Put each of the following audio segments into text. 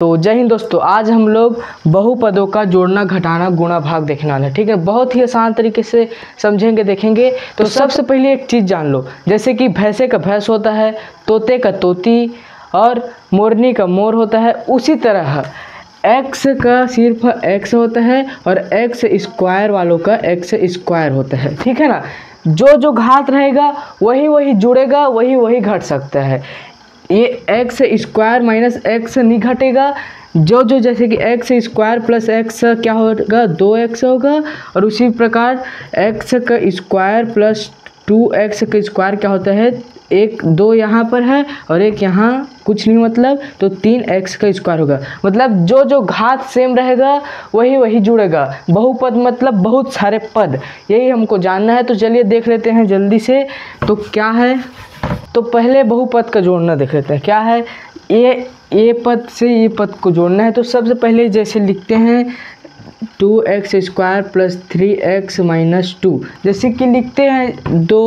तो जय हिंद दोस्तों, आज हम लोग बहुपदों का जोड़ना घटाना गुणा भाग देखने वाले हैं। ठीक है, बहुत ही आसान तरीके से समझेंगे देखेंगे। तो सबसे पहले एक चीज़ जान लो, जैसे कि भैंसे का भैंस होता है, तोते का तोती और मोरनी का मोर होता है, उसी तरह एक्स का सिर्फ एक्स होता है और एक्स स्क्वायर वालों का एक्स स्क्वायर होता है। ठीक है ना, जो जो घात रहेगा वही जुड़ेगा, वही घट सकता है। ये एक्स स्क्वायर माइनस एक्स नहीं घटेगा, जो जैसे कि एक्स स्क्वायर प्लस एक्स क्या होगा, 2x होगा। और उसी प्रकार एक्स का स्क्वायर प्लस 2x का स्क्वायर क्या होता है, 2 यहाँ पर है और एक यहाँ कुछ नहीं, मतलब तो 3x का स्क्वायर होगा। मतलब जो घात सेम रहेगा वही जुड़ेगा। बहुपद मतलब बहुत सारे पद, यही हमको जानना है। तो चलिए देख लेते हैं जल्दी से। तो क्या है, तो पहले बहुपद का जोड़ना देख लेते हैं। क्या है, ये पद से ये पद को जोड़ना है। तो सबसे पहले जैसे लिखते हैं 2x square plus 3x minus 2, जैसे कि लिखते हैं 2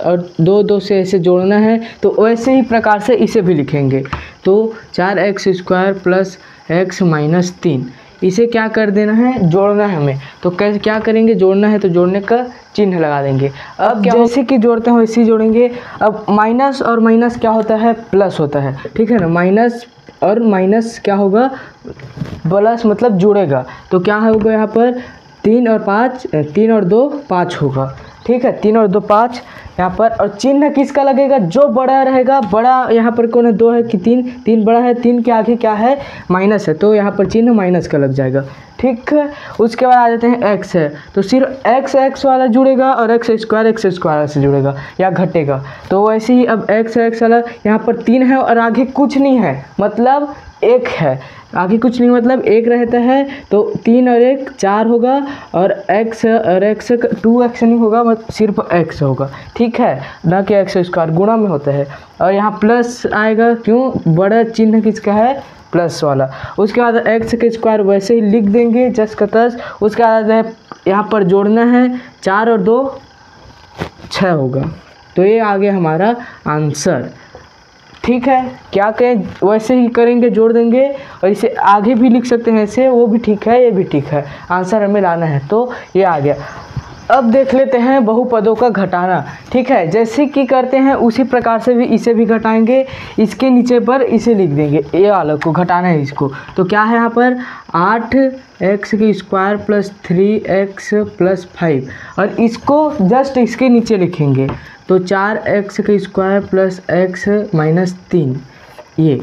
और 2 से ऐसे जोड़ना है, तो वैसे ही प्रकार से इसे भी लिखेंगे। तो 4x square plus x minus 3, इसे क्या कर देना है, जोड़ना है हमें। तो कैसे क्या करेंगे, जोड़ना है तो जोड़ने का चिन्ह लगा देंगे। अब जैसे कि जोड़ते हैं वैसे ही जोड़ेंगे। अब माइनस और माइनस क्या होता है, प्लस होता है। ठीक है ना, माइनस और माइनस क्या होगा, प्लस मतलब जुड़ेगा। तो क्या होगा यहाँ पर 3 और 2 5 होगा। ठीक है, 3 और 2 5 यहाँ पर। और चिन्ह किसका लगेगा, जो बड़ा रहेगा। बड़ा यहाँ पर कौन है, 2 है कि 3 बड़ा है, 3 के आगे क्या है, माइनस है, तो यहाँ पर चिन्ह माइनस का लग जाएगा। ठीक है, उसके बाद आ जाते हैं x है, तो सिर्फ x वाला जुड़ेगा और x स्क्वायर से जुड़ेगा या घटेगा। तो वैसे ही अब x वाला यहाँ पर 3 है और आगे कुछ नहीं है, मतलब 1 है, आगे कुछ नहीं मतलब 1 रहता है। तो 3 और 1 4 होगा और x 2x नहीं होगा, मतलब सिर्फ x होगा। ठीक है, ना कि x स्क्वायर गुणा में होता है। और यहाँ प्लस आएगा, क्यों, बड़ा चिन्ह किसका है, प्लस वाला। उसके बाद x के स्क्वायर वैसे ही लिख देंगे जस का तस। उसके बाद यहाँ पर जोड़ना है 4 और 2 6 होगा। तो ये आ गया हमारा आंसर। ठीक है, क्या करें, वैसे ही करेंगे, जोड़ देंगे। और इसे आगे भी लिख सकते हैं ऐसे, वो भी ठीक है, ये भी ठीक है, आंसर हमें लाना है। तो ये आ गया। अब देख लेते हैं बहुपदों का घटाना। ठीक है, जैसे कि करते हैं उसी प्रकार से भी इसे भी घटाएंगे। इसके नीचे पर इसे लिख देंगे, ये वाला को घटाना है इसको। तो क्या है यहाँ पर 8x की स्क्वायर प्लस 3x प्लस 5, और इसको जस्ट इसके नीचे लिखेंगे। तो 4x की स्क्वायर प्लस x माइनस 3। ये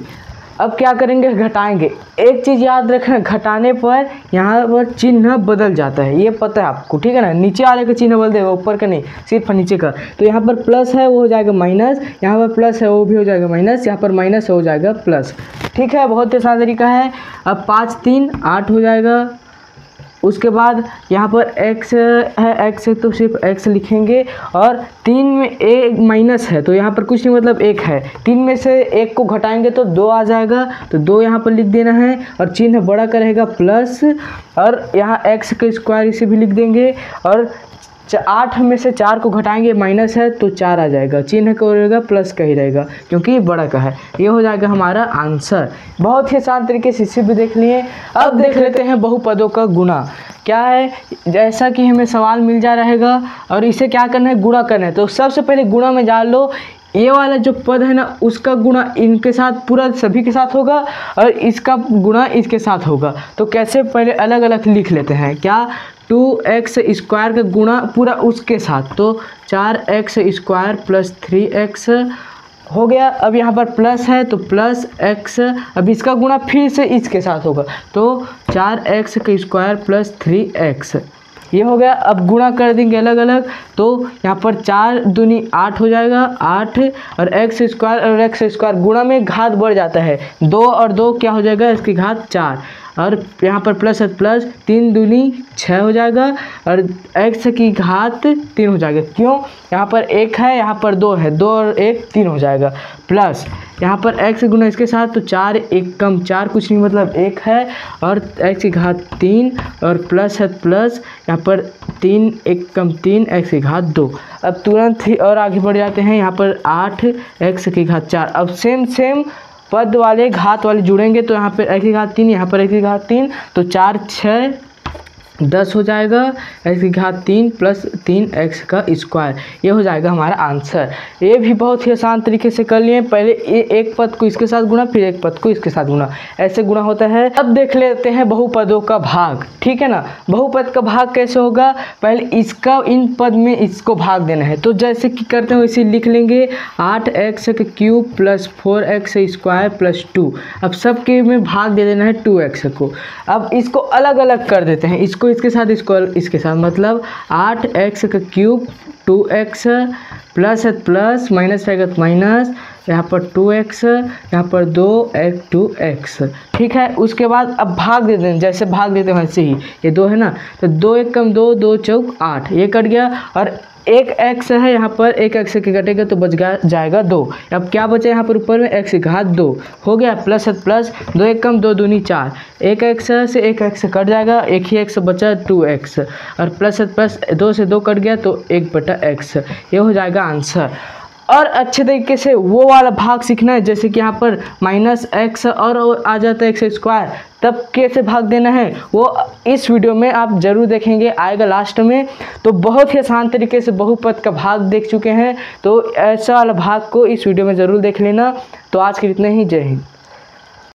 अब क्या करेंगे, घटाएंगे। एक चीज़ याद रखना, घटाने पर यहाँ पर चिन्ह बदल जाता है, ये पता है आपको। ठीक है ना, नीचे वाले का चिन्ह बदल देगा, ऊपर का नहीं, सिर्फ नीचे का। तो यहाँ पर प्लस है वो हो जाएगा माइनस, यहाँ पर प्लस है वो भी हो जाएगा माइनस, यहाँ पर माइनस हो जाएगा प्लस। ठीक है, बहुत आसान तरीका है। अब 5 3 8 हो जाएगा। उसके बाद यहाँ पर x है, x है तो सिर्फ x लिखेंगे। और 3 में एक माइनस है, तो यहाँ पर कुछ नहीं, मतलब 1 है। 3 में से 1 को घटाएंगे तो 2 आ जाएगा, तो 2 यहाँ पर लिख देना है। और चिन्ह बड़ा का रहेगा प्लस, और यहाँ x का स्क्वायर इसे भी लिख देंगे। और 8 में से 4 को घटाएंगे, माइनस है तो 4 आ जाएगा, चिन्ह का रहेगा प्लस का ही रहेगा, क्योंकि ये बड़ा का है। ये हो जाएगा हमारा आंसर। बहुत ही आसान तरीके से इसे भी देख लिए। अब देख लेते हैं बहुपदों का गुणा। क्या है, जैसा कि हमें सवाल मिल जा रहेगा और इसे क्या करना है, गुणा करना है। तो सबसे पहले गुणा में जान लो, ये वाला जो पद है ना, उसका गुणा इनके साथ पूरा सभी के साथ होगा और इसका गुणा इसके साथ होगा। तो कैसे, पहले अलग अलग लिख लेते हैं। क्या, 2x स्क्वायर का गुणा पूरा उसके साथ, तो 4x स्क्वायर प्लस 3x हो गया। अब यहाँ पर प्लस है तो प्लस x, अब इसका गुणा फिर से इसके साथ होगा, तो 4x का स्क्वायर प्लस 3x, ये हो गया। अब गुणा कर देंगे अलग अलग, तो यहाँ पर 4 दूनी 8 हो जाएगा, 8 और x स्क्वायर और x स्क्वायर गुणा में घात बढ़ जाता है, 2 और 2 क्या हो जाएगा, इसकी घात 4। और यहाँ पर प्लस है, प्लस 3 दूनी 6 हो जाएगा और x की घात 3 हो जाएगा। क्यों, यहाँ पर 1 है, यहाँ पर 2 है, 2 और 1 3 हो जाएगा। प्लस यहाँ पर x गुना इसके साथ, तो 4 1 कम 4 कुछ नहीं, मतलब 1 है, और x की घात 3 और प्लस है प्लस, यहाँ पर 3 1 कम 3 x की घात 2। अब तुरंत ही और आगे बढ़ जाते हैं, यहाँ पर 8 x की घात 4। अब सेम पद वाले घात वाले जुड़ेंगे तो यहाँ पर x की घात 3, यहाँ पर x की घात 3, तो 4 6 10 हो जाएगा, x की घात 3 प्लस 3x का स्क्वायर, ये हो जाएगा हमारा आंसर। ये भी बहुत ही आसान तरीके से कर लिए। पहले एक पद को इसके साथ गुणा, फिर एक पद को इसके साथ गुणा, ऐसे गुणा होता है। अब देख लेते हैं बहुपदों का भाग, ठीक है ना। बहुपद का भाग कैसे होगा, पहले इसका इन पद में इसको भाग देना है, तो जैसे कि करते हैं वैसे लिख लेंगे 8x cube plus 4x square plus 2। अब सबके में भाग दे देना है 2x को। अब इसको अलग अलग कर देते हैं, इसको इसके साथ, इसको इसके साथ, मतलब 8x का cube 2x plus plus minus रहेगा तो माइनस, यहाँ पर 2x, यहाँ पर 2x, ठीक है। उसके बाद अब भाग दे दें, जैसे भाग देते हैं वैसे ही, ये 2 है ना, तो 2 1 कम 2, 2 चौक 8, ये कट गया। और एक x है यहाँ पर, एक x के कटेगा तो बच जाएगा 2। अब क्या बचा यहाँ पर ऊपर में, x की घात 2 हो गया, प्लस प्लस 2 1 कम 2 दूनी 4, एक x से एक x कट जाएगा, एक ही x बचा 2x, और प्लस प्लस 2 से 2 कट गया तो 1/x, ये हो जाएगा आंसर। और अच्छे तरीके से वो वाला भाग सीखना है, जैसे कि यहाँ पर -x और आ जाता है x स्क्वायर, तब कैसे भाग देना है वो इस वीडियो में आप ज़रूर देखेंगे, आएगा लास्ट में। तो बहुत ही आसान तरीके से बहुपद का भाग देख चुके हैं, तो ऐसा वाला भाग को इस वीडियो में ज़रूर देख लेना। तो आज के इतना ही, जय हिंद।